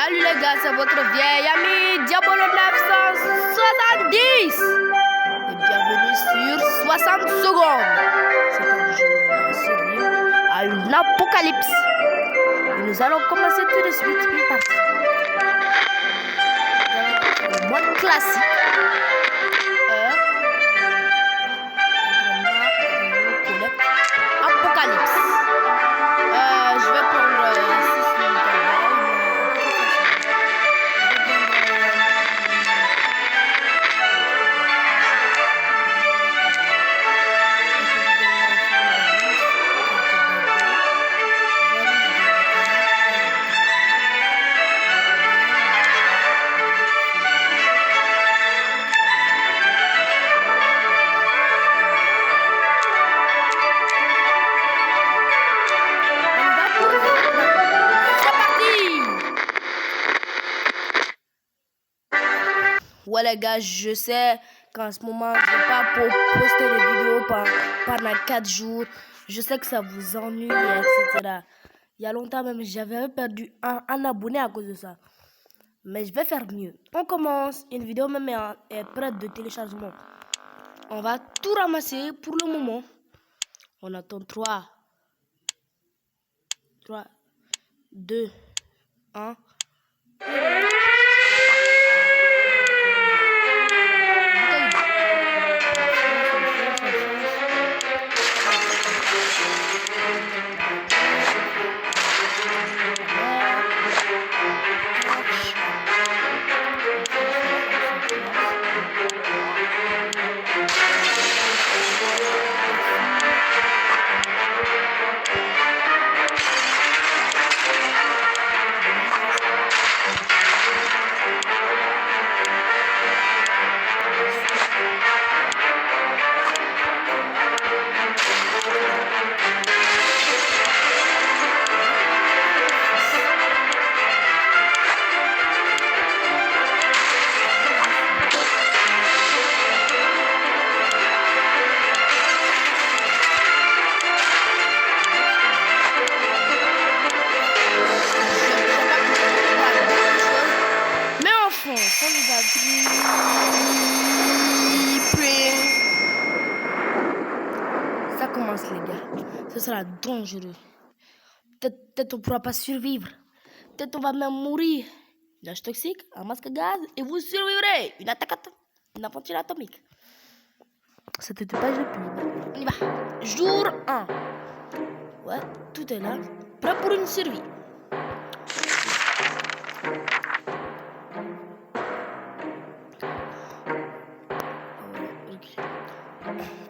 Salut les gars, c'est votre vieil ami Diabolo 970 et bienvenue sur 60 secondes. C'est un jour de série à une apocalypse. Et nous allons commencer tout de suite une partie. Dans le mode classique. Apocalypse. Je vais prendre 6 minutes. Ouais les gars, je sais qu'en ce moment, je vais pas poster des vidéos pendant 4 jours. Je sais que ça vous ennuie, etc. Il y a longtemps même, j'avais perdu un abonné à cause de ça. Mais je vais faire mieux. On commence, une vidéo même est prête de téléchargement. On va tout ramasser pour le moment. On attend 3, 2, 1. Ça commence les gars, ce sera dangereux. Peut-être on ne pourra pas survivre. Peut-être on va même mourir. Gaz toxique, un masque à gaz et vous survivrez. Une aventure atomique. C'était pas le plus. On y va. Jour 1. Ouais, tout est là. Prêt pour une survie.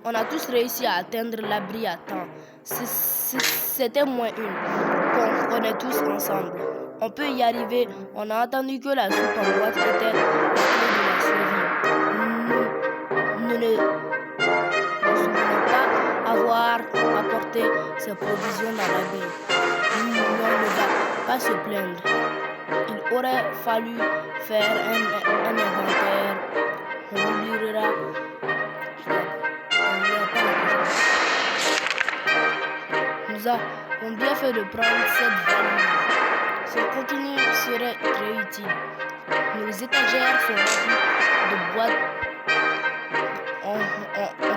On a tous réussi à atteindre l'abri à temps. C'était moins une. On est tous ensemble. On peut y arriver. On a entendu que la soupe en boîte était la clé de la survie. Nous ne souvenons pas avoir apporté ces provisions dans la baie. On ne va pas se plaindre. Il aurait fallu faire un inventaire. On oubliera. Nous avons bien fait de prendre cette valise. Ce contenu serait très utile. Nos étagères sont remplies de boîtes. On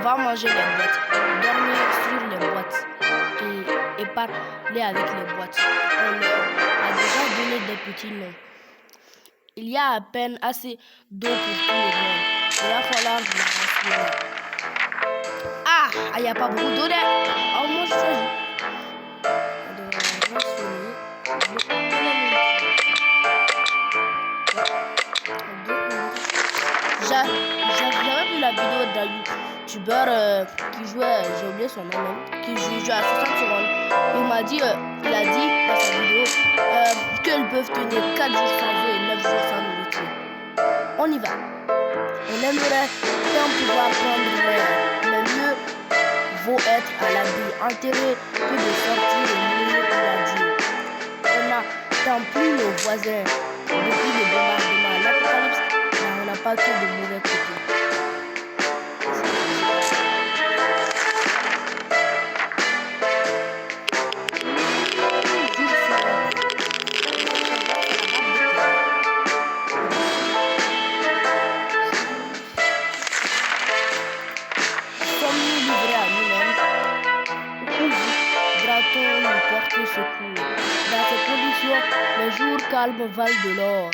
va manger les boîtes, dormir sur les boîtes et parler avec les boîtes. On leur a déjà donné des petits noms. Il y a à peine assez d'eau pour tout le monde. Il va falloir la rassembler. Ah, il n'y a pas beaucoup d'eau là. Oh, moi je sais. J'avais vu la vidéo d'un youtubeur qui jouait, j'ai oublié son nom même, qui joue à 60 secondes. Il a dit dans sa vidéo qu'ils peuvent tenir 4 jours sans eau et 9 jours sans nourriture. On y va. On aimerait tant pouvoir prendre l'air, mais mieux vaut être à l'abri, enterré, que de sortir et mourir pour la Dieu. On n'attend plus nos voisins. Depuis le bombardement, l'apocalypse, on n'a pas que de mauvais côtés. calme valent de l'or.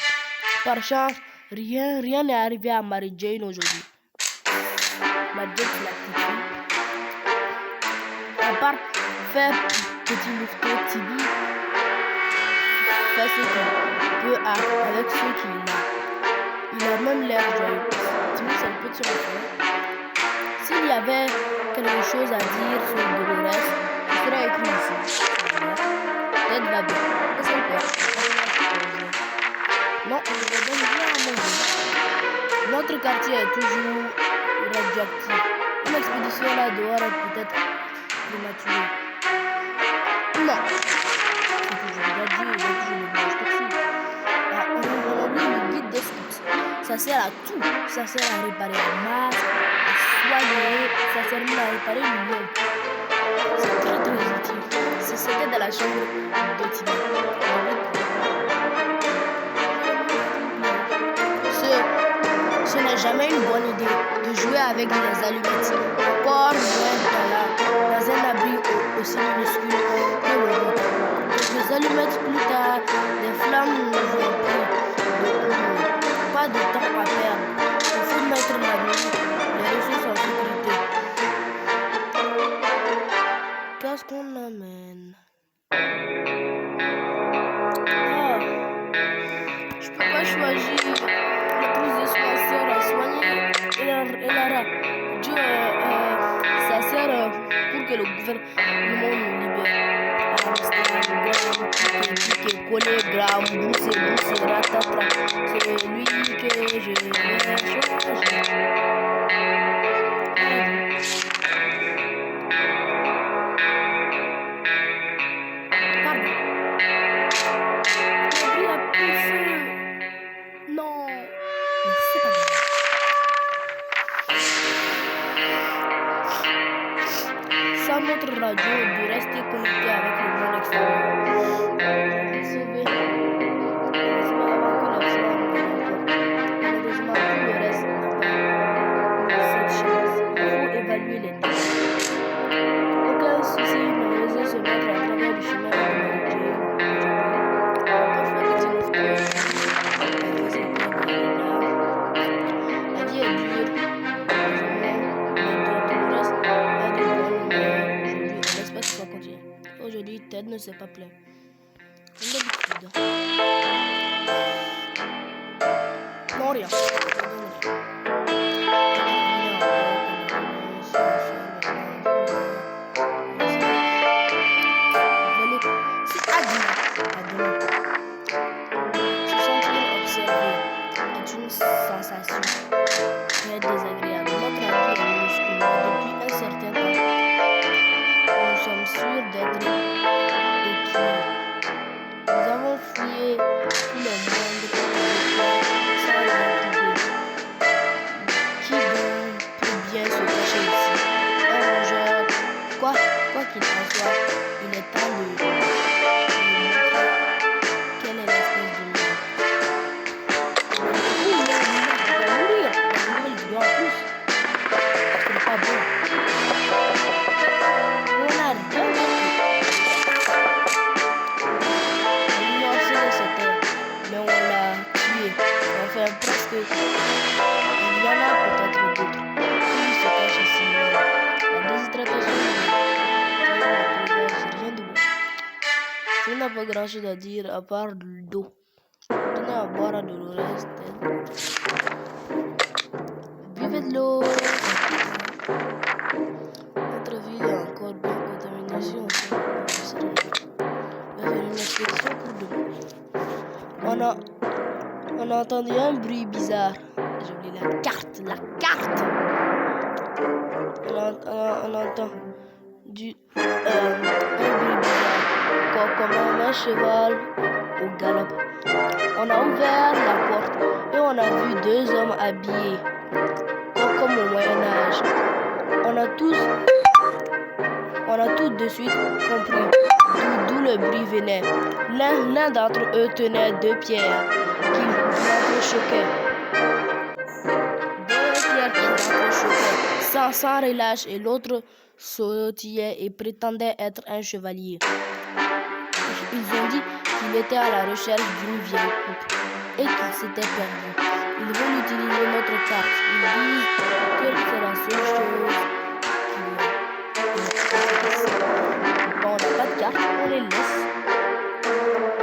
Par chance, rien n'est arrivé à Mary Jane aujourd'hui. Mary Jane, c'est la petite fille. À part faire petit louveteau, Tibi fait ce qu'il peut avec ce qu'il a. Il a même l'air joyeux. Tibi, c'est le petit enfant. S'il y avait quelque chose à dire sur Dolores, il serait écrit ici. Tête va bien. Qu'est-ce qu'elle perd? Non, je vais donner rien à manger. Notre quartier est toujours radioactif. Une expédition là dehors est peut-être prématurée. Non. C'est toujours radio, il y a toujours le mélange toxique. On oublie le guide des scouts. Ça sert à tout. Ça sert à réparer un masque, à soigner, ça sert même à réparer une lampe. C'est très très utile. C'était dans la chambre de Tibi. Ce n'est jamais une bonne idée de jouer avec les allumettes, encore moins dans un abri aussi minuscule que le vôtre. Les allumettes plus tard, les flammes nous ont pris pas de temps à perdre. Il faut mettre la nuit, les ressources en sécurité. Qu'est-ce qu'on amène? Je peux pas choisir le plus dispensaire à soigner et Lara. Dieu, ça sert pour que le gouvernement nous libère. Piqué, collé, gramme, boussé, ratatra. C'est lui que je vais choisir. Sans notre radio, de rester connecté avec le monde extérieur. Malheureusement, tout le reste n'a pas cette chance. Il faut évaluer les deux. Aucun souci, nos réseaux se mettent à travers le chemin de Dieu. Parfois, les la vie est dure. Aujourd'hui, Ted ne s'est pas plaint. Comme d'habitude. Non, rien. C'est Adina. Se sentir observé est une sensation très désagréable. Notre vie est minuscule. Depuis un certain temps, nous sommes sûrs d'être équilibrés. Nous avons fouillé tout le monde sans rien trouver. Qui donc peut bien se cacher ici? Un rongeur, quoi qu'il en soit, il est temps de montrer quelle est l'espèce de monde. Il va mourir. Il doit en plus. Ce n'est pas bon. On a rien compris. On ignore ce que c'était, mais on l'a tué. Enfin, presque. Il y en a peut-être d'autres. Qui se cachent ici. La déshydratation, c'est rien de bon. Je n'ai pas grand chose à dire à part l'eau. Donnez à boire à Dolores. Buvez de l'eau. Notre ville est encore bien contaminée si on fait une expédition pour demain. On a entendu un bruit bizarre. J'ai oublié la carte. On entend un bruit bizarre, comme un cheval au galop. On a ouvert la porte et on a vu deux hommes habillés comme au Moyen-Âge. On a tout de suite compris d'où le bruit venait. L'un d'entre eux tenait deux pierres qui l'entrechoquaient. Sans relâche, et l'autre sautillait et prétendait être un chevalier. Ils ont dit qu'il qu'il était à la recherche d'une vieille coupe et qu'il s'était perdu. Ils veulent utiliser notre carte. Ils disent que c'est la seule chose bon, on n'a pas de carte, on les laisse.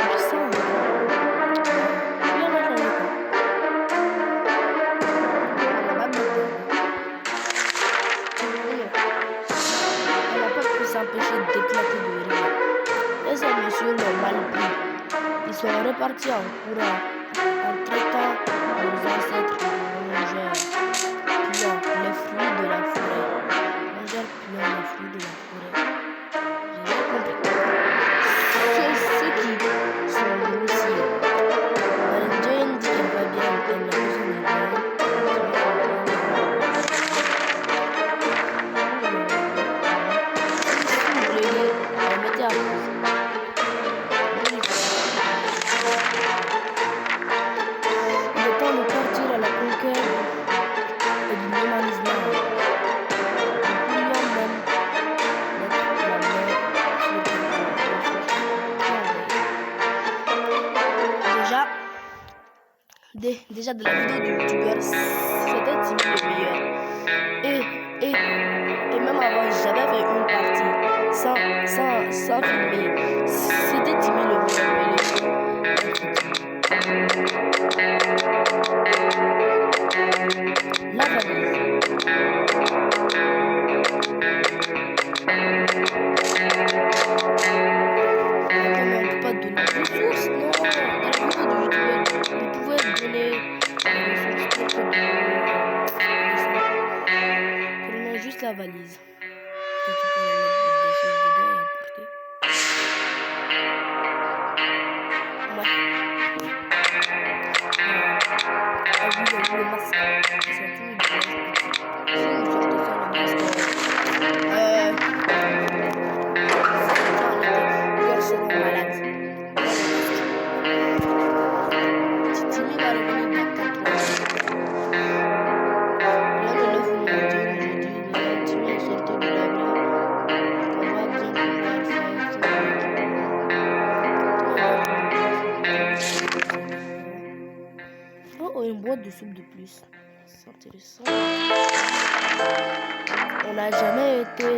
Je sens. Il y en a qui ont on n'a pas pu s'empêcher d'éclater de rire. Et ces messieurs l'ont mal pris. Ils sont repartis en courant, en traitant nos ancêtres de rongeurs, puant les fruits de la forêt. Rongeurs puant les fruits de la forêt. J'ai bien compris. C'est ceux qui sont grossiers. Jane dit qu'elle va bien, elle n'a besoin de rien. Déjà de la vidéo du youtubeur, c'était Timmy le meilleur. Et même avant, j'avais fait une partie sans filmer. C'était Timmy le meilleur. La valise. On ne peut pas donner de sources, non. Dans la vidéo du youtubeur, vous pouvez donner prenons juste la valise. Que tu peux mettre des choses dedans et apporter. Le masque. C'est tout le masque. Si vous sortez ça, le masque. Ils seront malades. Timmy va revenir dans 4 mois. Une boîte de soupe de plus. C'est intéressant. On n'a jamais été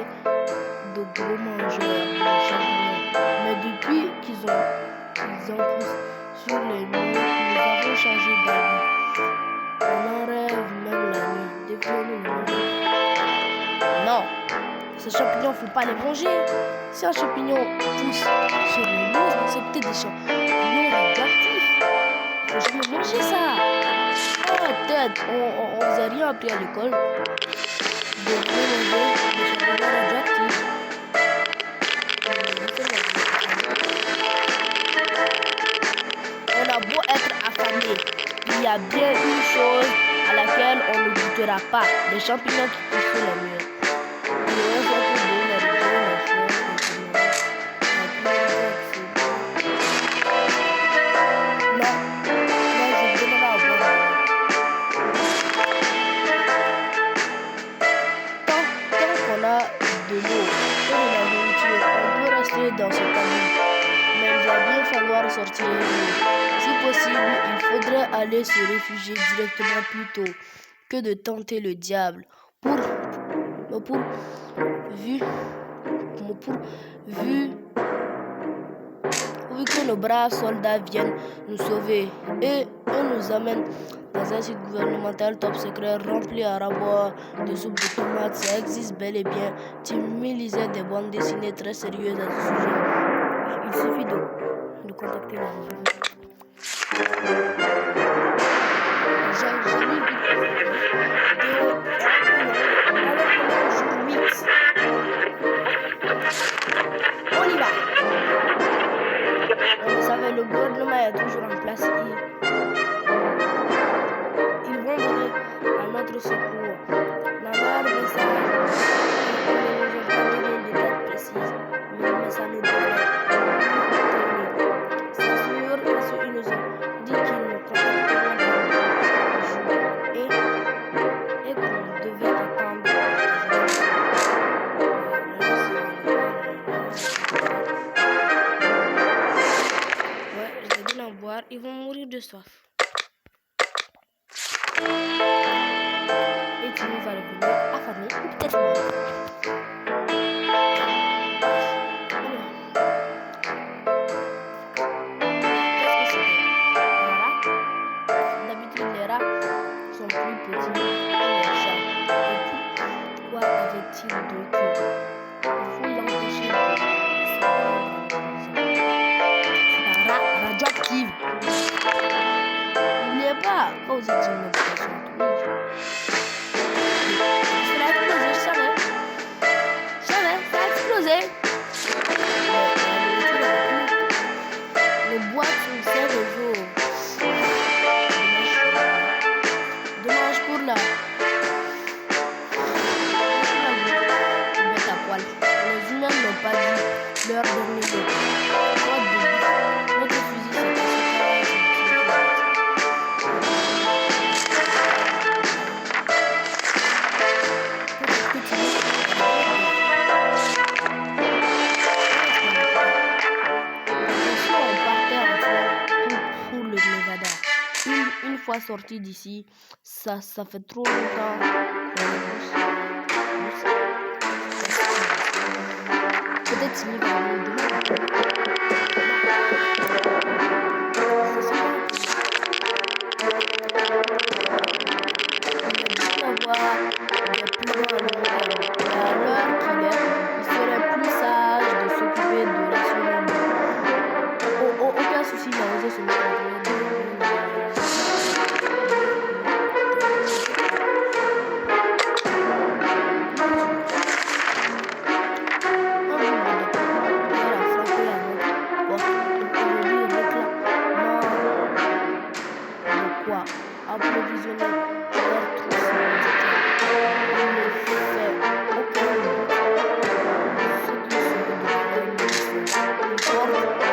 de gros mangeurs de champignons. Mais depuis qu'ils ont poussé sur les murs, nous avons changé d'avis. On en rêve même la nuit. Découvrons-nous le monde. Non, ces champignons, il ne faut pas les manger. Si un champignon pousse sur les murs, c'est peut-être des champignons radioactifs. Il ne faut jamais manger ça. Tête, on faisait rien appris à l'école. Donc, on manger des champignons radioactifs. On a beau être affamé, il y a bien une chose à laquelle on ne goûtera pas. Les champignons qui poussent sur les murs. Dans ce tableau, mais il va bien falloir sortir. Si possible, il faudrait aller se réfugier directement plutôt que de tenter le diable. Vu que nos braves soldats viennent nous sauver et nous amènent dans un site gouvernemental top secret rempli à ras-bord de soupe de tomates. Ça existe bel et bien. Timmy lisait des bandes dessinées très sérieuses à ce sujet. Il suffit de contacter la maison. J'ai lu on y va. Vous savez, le gouvernement est toujours en place. Ils vont venir à notre secours. La barre de message, ils ne nous ont pas donné de date précise, mais ça nous devrait. C'est sûr, ils nous ont dit qu'ils nous contacteront dans le jour et qu'on devait attendre. Ouais, mourir de soif. Et Timmy va revenir affamé ou peut-être mort. D'habitude, les rats sont plus petits que les chats. Et pourquoi avait-il deux queues? Il faut l'empêcher de se rendre. C'est un rat radioactif. N'oubliez pas, quand vous êtes une méditation atomique, ça a explosé, je savais. Ça a explosé. Les boîtes sont ces réseaux. Dommage pour la bête à poil. Les humains n'ont pas dit leur dernier mot. Notre fusil, c'est une fois sorti d'ici, ça fait trop longtemps peut-être Timmy va venir demain. Il serait plus sage de s'occuper de la semaine. Aucun souci, il a osé se mettre approvisionner leur trousse médicale. Il ne fait aucun doute ce qui serait de vrais médecins. Ils portent de vrais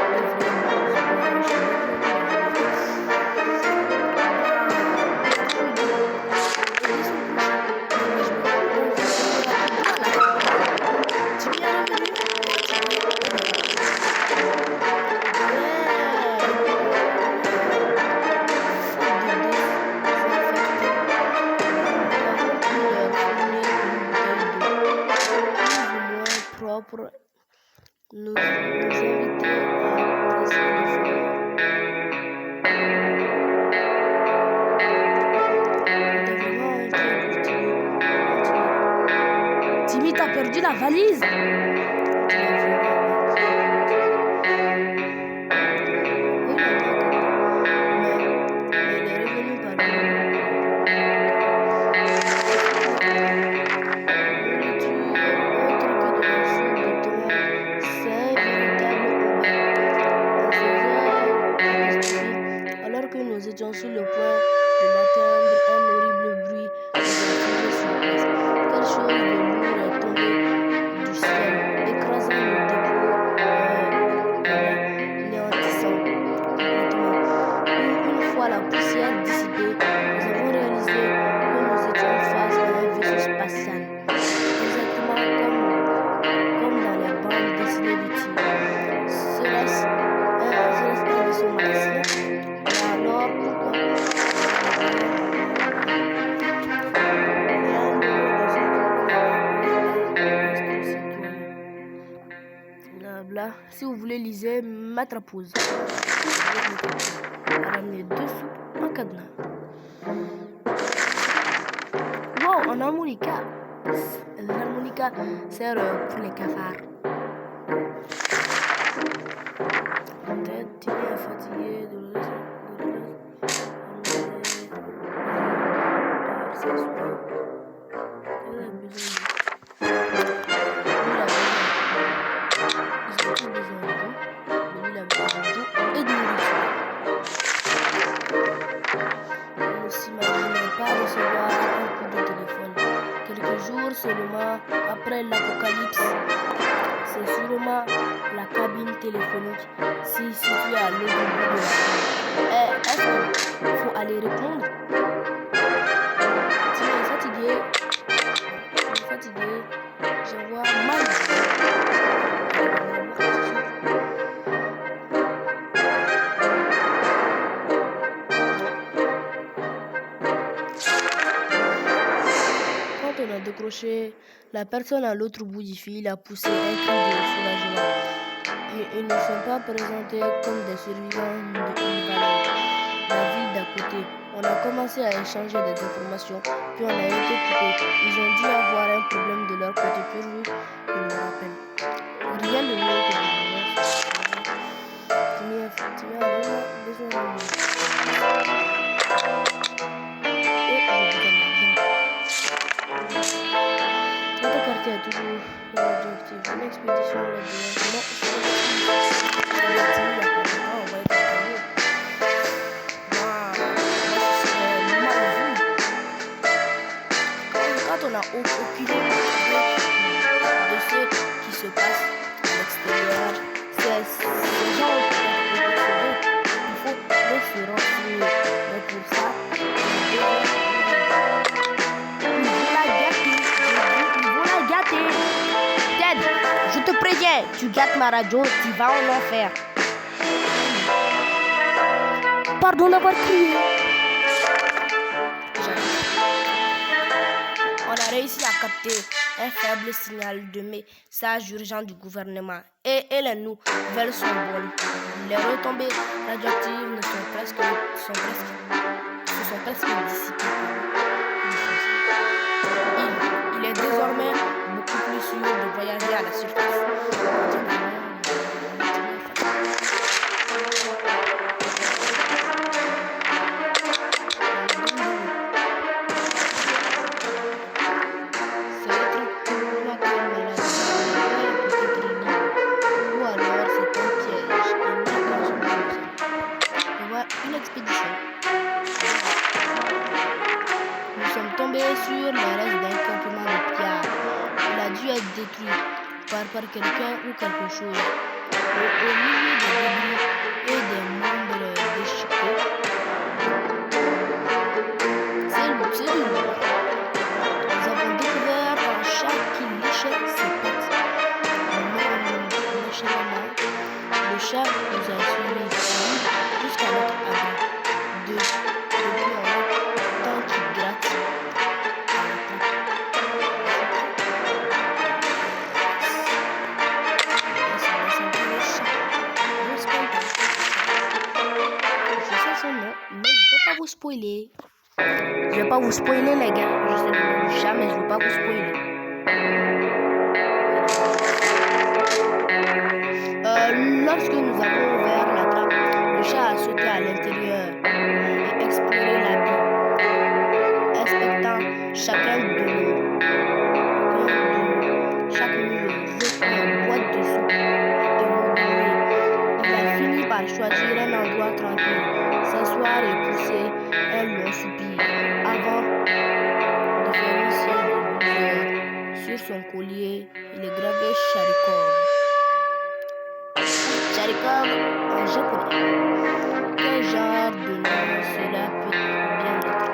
nous inviter à presser le feu. Timmy, t'as perdu la valise. Nous étions sur le point de l'atteindre, un horrible bruit nous a tiré sur place. Quelque chose de lourd est tombé du ciel, écrasant le dépôt l'anéantissant complètement. Une fois la poussière dissipée, nous avons réalisé que nous étions face à un vaisseau spatial, exactement comme dans les bandes dessinées de Timmy. Serait-ce un vaisseau martien? Alors, blabla. Si vous voulez lisez, mettre à pause. Ramener dessous un cadenas. Wow, un harmonica. L'harmonica sert pour les cafards. Peut-être tu es fatigué de seulement après l'apocalypse, c'est sûrement la cabine téléphonique située à l'autre bout de la rue. Est-ce qu'il faut aller répondre? Tu es fatigué? Je vois mal. a décroché. La personne à l'autre bout du fil a poussé un cri de soulagement. Ils ne sont pas présentés comme des survivants de Hill la ville d'à côté. On a commencé à échanger des informations, puis on a été coupé. Ils ont dû avoir un problème de leur côté pourvu qu'ils me rappellent. Rien de mieux que de tu as vraiment besoin de moi. Et je vous donne l'argent. Notre quartier est toujours radioactif. Une expédition quand on n'a aucune idée de ce qui se passe à l'extérieur, ces gens il faut les se renseigner. Mais pour ça, ils vont la gâter. Ils vont la gâter. Ted, je te préviens, tu gâtes ma radio, tu vas en enfer. Pardon d'avoir crié. On a réussi à capter un faible signal de message urgent du gouvernement et les nouvelles sont bonnes. Les retombées radioactives ne sont presque dissipées. Il est désormais beaucoup plus sûr de voyager à la surface. Une expédition. Nous sommes tombés sur les restes d'un campement de pierre. Il a dû être détruit par quelqu'un ou quelque chose. Au milieu des débris et des membres déchiquetés, c'est du lourd. Nous avons découvert un chat qui léchait ses pattes. On léchait la main. Le chat nous a suivis jusqu'à notre abri. Depuis un temps qu'il gratte à la tête. Je sais son nom, mais je ne vais pas vous spoiler. Je vais pas vous spoiler les gars. Je sais le nom du chat, mais je ne vais pas vous spoiler. Lorsque nous avons ouvert la trappe, le chat a sauté à l'intérieur et exploré l'habit, inspectant chacun de nous. Chaque mur jetait une boîte de soupe et modelé. Il a fini par choisir un endroit tranquille, s'asseoir et pousser un long soupir avant de faire un signe de 12 heures. Sur son collier, il est gravé Charikov. Charikov en japonais. Quel genre de nom cela peut bien être?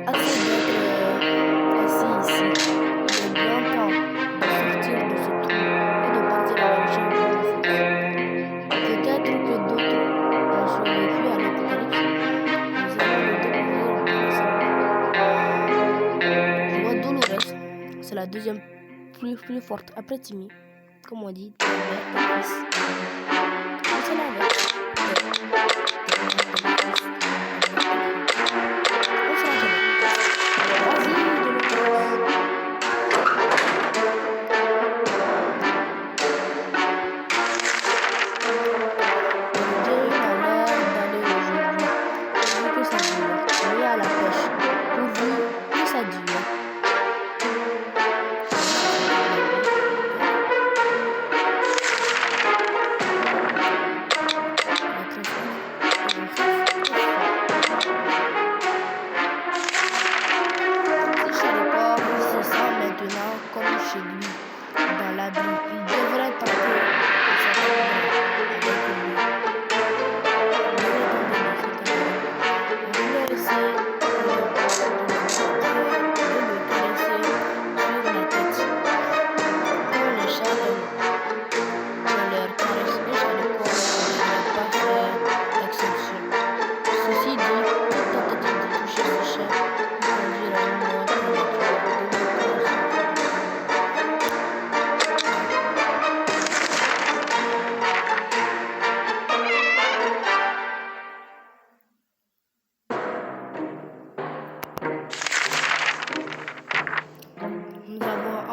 Assez d'être assis ici. Il est grand temps de sortir de ce trou et de partir à la recherche de ressources. Peut-être que d'autres ont survécu à l'apocalypse. Nous allons le découvrir ensemble. Je vois Dolores. C'est la deuxième plus forte après Timmy. Comme on dit, c'est l'inverse.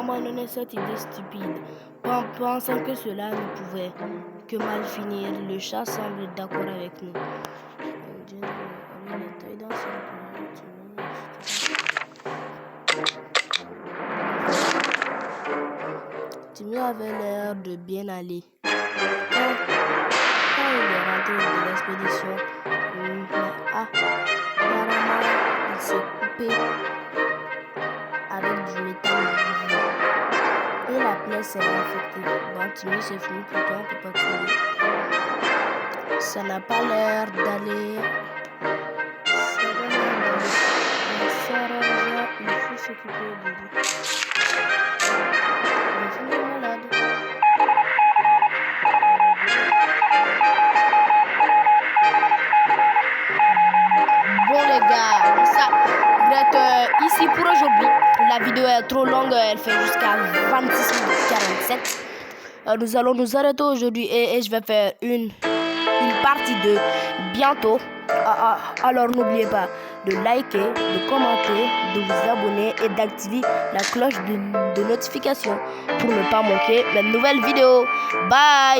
abandonné cette idée stupide. Pensant que cela ne pouvait que mal finir, le chat semble d'accord avec nous. Timmy avait l'air de bien aller. Quand il est rentré de l'expédition, apparemment il s'est coupé avec du métal brisé et la plaie s'est infectée. Bon, Timmy s'est fini plutôt un peu partout. Ça n'a pas l'air d'aller. Il faut s'occuper de lui. Il est malade. Bon les gars, ça être ici pour aujourd'hui. La vidéo est trop longue, elle fait jusqu'à 26 minutes 47. Nous allons nous arrêter aujourd'hui et je vais faire une partie 2 bientôt. Alors n'oubliez pas de liker, de commenter, de vous abonner et d'activer la cloche de notification pour ne pas manquer mes nouvelles vidéos. Bye!